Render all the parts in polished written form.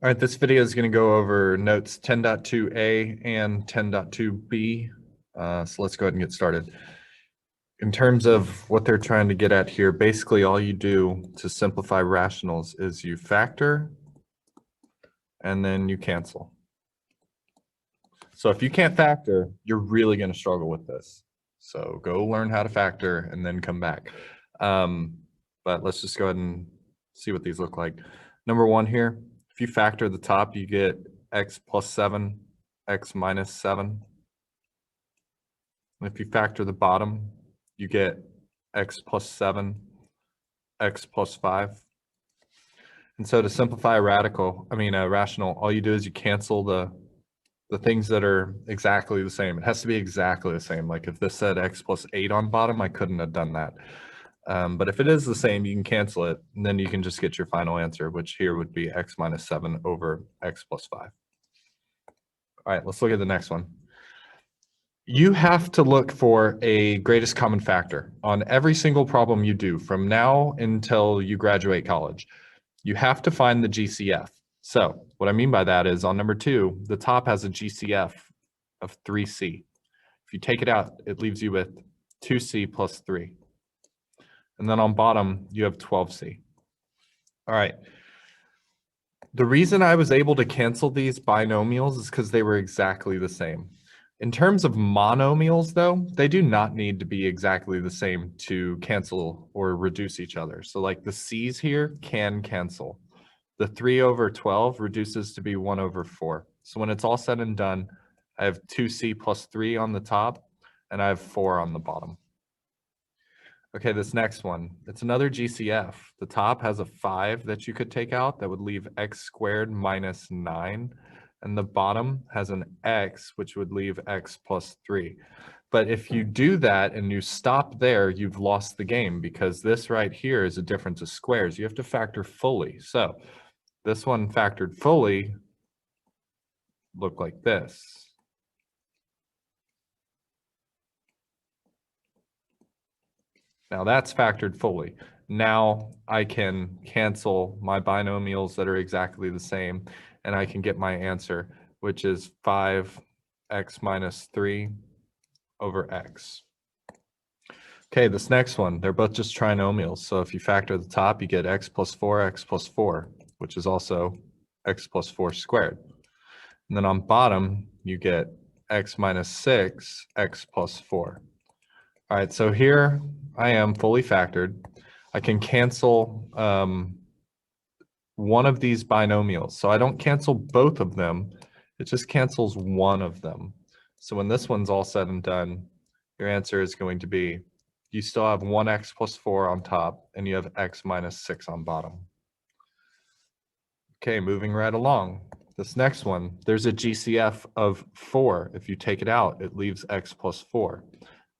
All right, this video is going to go over notes 10.2a and 10.2b. So let's go ahead and get started. In terms of what they're trying to get at here, basically all you do to simplify rationals is you factor and then you cancel. So if you can't factor, you're really going to struggle with this. So go learn how to factor and then come back. But let's just go ahead and see what these look like. Number one here, if you factor the top, you get x plus 7, x minus 7. And if you factor the bottom, you get x plus 7, x plus 5. And so to simplify a rational, all you do is you cancel the things that are exactly the same. It has to be exactly the same. Like if this said x plus 8 on bottom, I couldn't have done that. But if it is the same, you can cancel it, and then you can just get your final answer, which here would be x minus 7 over x plus 5. All right, let's look at the next one. You have to look for a greatest common factor on every single problem you do from now until you graduate college. You have to find the GCF. So what I mean by that is on number 2, the top has a GCF of 3c. If you take it out, it leaves you with 2c plus 3. And then on bottom, you have 12c. All right. The reason I was able to cancel these binomials is because they were exactly the same. In terms of monomials, though, they do not need to be exactly the same to cancel or reduce each other. So like the c's here can cancel. The 3 over 12 reduces to be 1 over 4. So when it's all said and done, I have 2c plus 3 on the top, and I have 4 on the bottom. Okay, this next one, it's another GCF. The top has a 5 that you could take out that would leave x squared minus 9. And the bottom has an x, which would leave x plus 3. But if you do that and you stop there, you've lost the game because this right here is a difference of squares. You have to factor fully. So this one factored fully looked like this. Now that's factored fully. Now I can cancel my binomials that are exactly the same, and I can get my answer, which is 5x minus 3 over x. Okay, this next one, they're both just trinomials. So if you factor the top, you get x plus 4, which is also x plus 4 squared. And then on bottom, you get x minus 6, x plus 4. All right, so here I am fully factored. I can cancel one of these binomials. So I don't cancel both of them. It just cancels one of them. So when this one's all said and done, your answer is going to be, you still have 1x plus 4 on top, and you have x minus 6 on bottom. Okay, moving right along. This next one, there's a GCF of 4. If you take it out, it leaves x plus 4.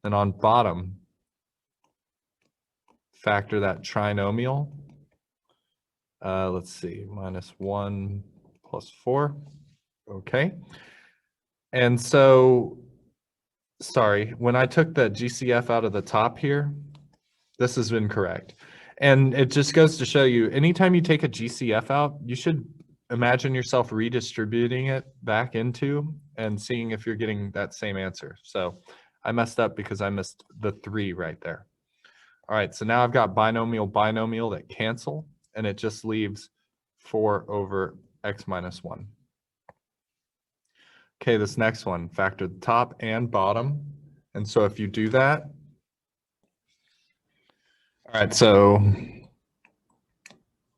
Then on bottom, factor that trinomial. Let's see, minus 1 plus 4. Okay. And so, sorry, when I took the GCF out of the top here, this is incorrect. And it just goes to show you, anytime you take a GCF out, you should imagine yourself redistributing it back into and seeing if you're getting that same answer. So I messed up because I missed the 3 right there. All right, so now I've got binomial that cancel, and it just leaves 4 over x minus 1. Okay, this next one, factor the top and bottom. And so if you do that, all right, so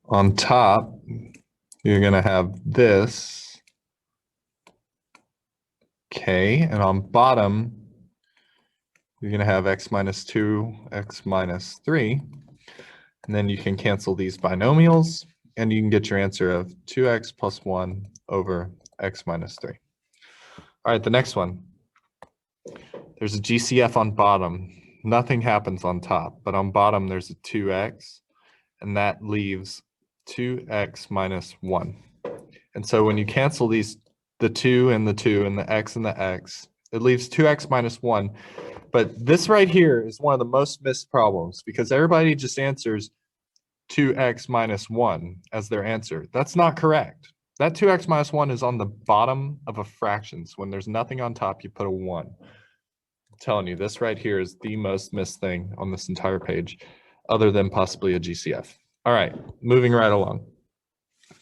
on top, you're going to have this. Okay, and on bottom, you're going to have x minus 2, x minus 3. And then you can cancel these binomials, and you can get your answer of 2x plus 1 over x minus 3. All right, the next one. There's a GCF on bottom. Nothing happens on top, but on bottom there's a 2x, and that leaves 2x minus 1. And so when you cancel these, the 2 and the 2 and the x, it leaves 2x minus 1. But this right here is one of the most missed problems because everybody just answers 2x minus 1 as their answer. That's not correct. That 2x minus 1 is on the bottom of a fraction. So when there's nothing on top, you put a 1. I'm telling you, this right here is the most missed thing on this entire page, other than possibly a GCF. All right, moving right along.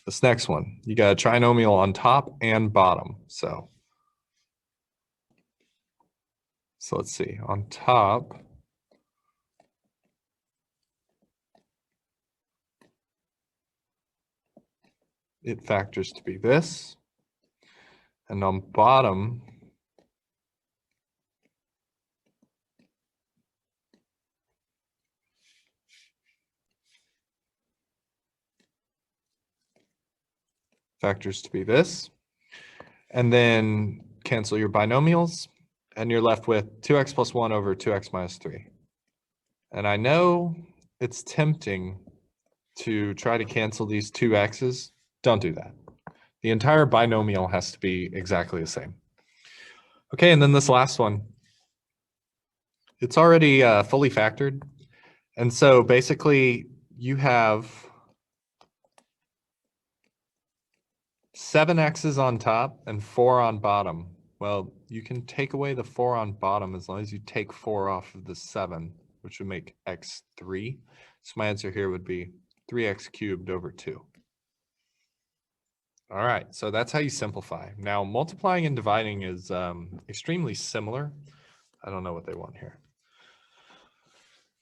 This next one, you got a trinomial on top and bottom. So let's see, on top, it factors to be this, and on bottom, factors to be this, and then cancel your binomials, and you're left with 2x plus 1 over 2x minus 3. And I know it's tempting to try to cancel these two x's. Don't do that. The entire binomial has to be exactly the same. Okay, and then this last one, it's already fully factored. And so basically you have 7 x's on top and 4 on bottom. Well, you can take away the 4 on bottom as long as you take 4 off of the 7, which would make x 3. So my answer here would be 3x cubed over 2. All right, so that's how you simplify. Now, multiplying and dividing is extremely similar. I don't know what they want here.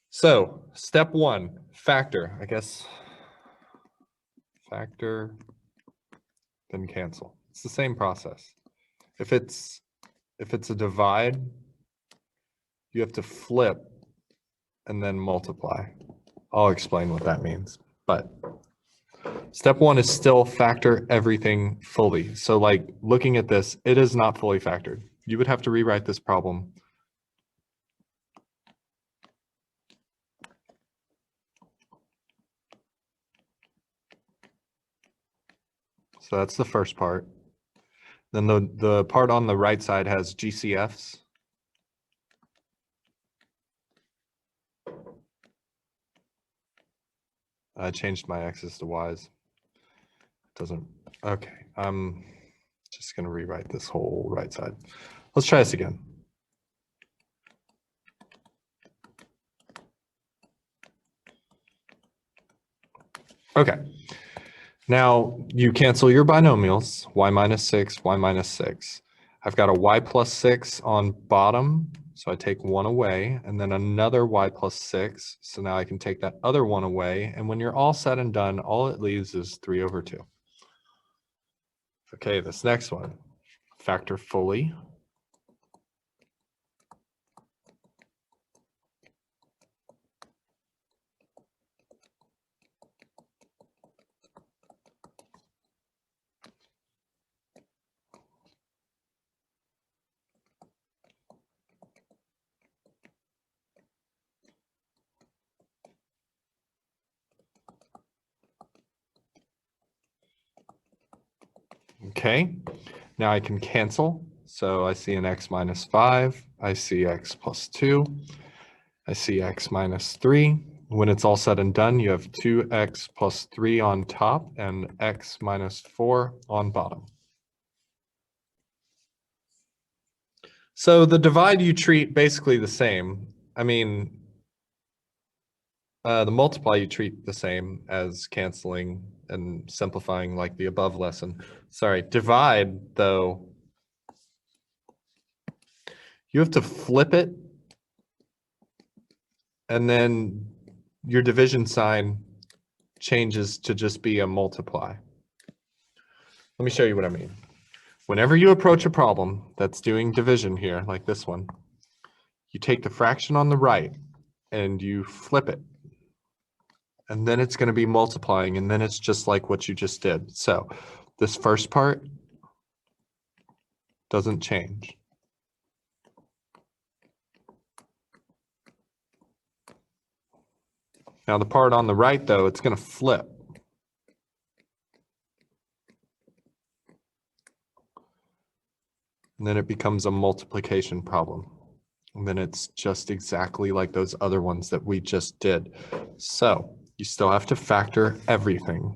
So, step 1, factor. I guess factor, then cancel. It's the same process. If it's a divide, you have to flip and then multiply. I'll explain what that means. But step 1 is still factor everything fully. So like looking at this, it is not fully factored. You would have to rewrite this problem. So that's the first part. Then the part on the right side has GCFs. I changed my x's to y's. Doesn't, okay. I'm just gonna rewrite this whole right side. Let's try this again. Okay. Now you cancel your binomials, y minus 6, y minus 6. I've got a y plus 6 on bottom, so I take 1 away, and then another y plus 6. So now I can take that other 1 away, and when you're all said and done, all it leaves is 3 over 2. Okay, this next one, factor fully. Okay, now I can cancel. So I see an x minus 5, I see x plus 2, I see x minus 3. When it's all said and done, you have 2x plus 3 on top and x minus 4 on bottom. So the divide you treat basically the same. I mean, the multiply you treat the same as canceling and simplifying like the above lesson. Sorry, divide though, you have to flip it and then your division sign changes to just be a multiply. Let me show you what I mean. Whenever you approach a problem that's doing division here, like this one, you take the fraction on the right and you flip it. And then it's going to be multiplying, and then it's just like what you just did. So this first part doesn't change. Now the part on the right, though, it's going to flip. And then it becomes a multiplication problem. And then it's just exactly like those other ones that we just did. So you still have to factor everything.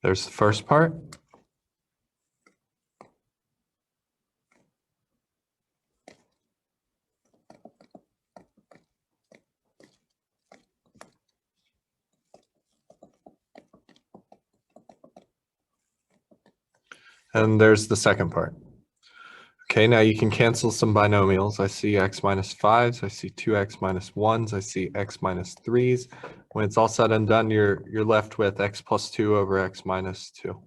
There's the first part. And there's the second part. Okay, now you can cancel some binomials. I see x minus 5s, I see 2x minus 1s, I see x minus 3s. When it's all said and done, you're left with x plus 2 over x minus 2.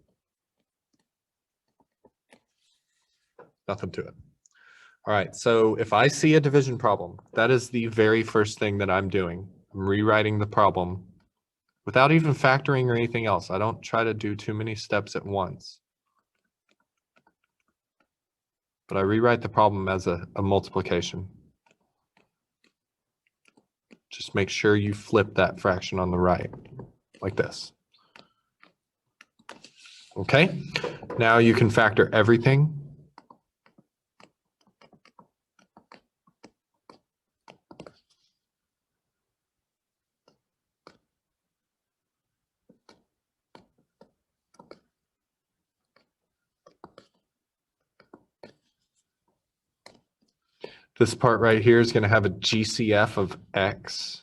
Nothing to it. All right, so if I see a division problem, that is the very first thing that I'm doing. I'm rewriting the problem without even factoring or anything else. I don't try to do too many steps at once. But I rewrite the problem as a multiplication. Just make sure you flip that fraction on the right, like this. Okay, now you can factor everything. This part right here is going to have a GCF of x.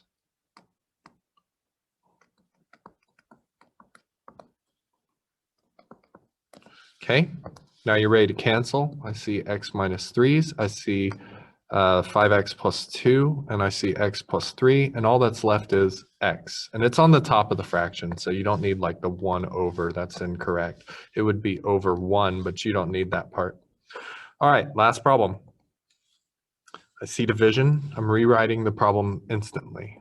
Okay, now you're ready to cancel. I see x minus 3s, I see 5x plus 2, and I see x plus 3, and all that's left is x. And it's on the top of the fraction, so you don't need like the 1 over. That's incorrect. It would be over 1, but you don't need that part. All right, last problem. I see division. I'm rewriting the problem instantly.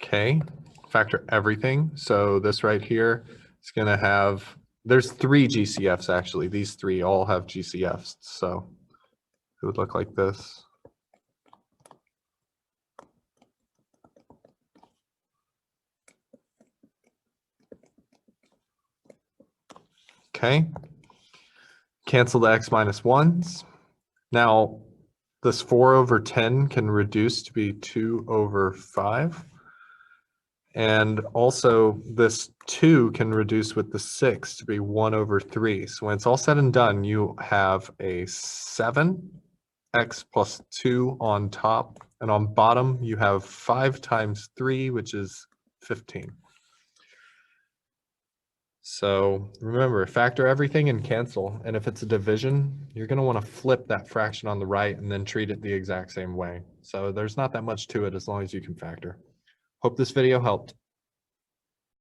Okay, factor everything. So this right here is going to have, there's 3 GCFs actually. These 3 all have GCFs. So it would look like this. Okay, cancel the x minus 1s. Now this 4 over 10 can reduce to be 2 over 5. And also this 2 can reduce with the 6 to be 1 over 3. So when it's all said and done, you have a 7, x plus 2 on top, and on bottom you have 5 times 3, which is 15. So remember, factor everything and cancel. And if it's a division, you're going to want to flip that fraction on the right and then treat it the exact same way. So there's not that much to it as long as you can factor. Hope this video helped.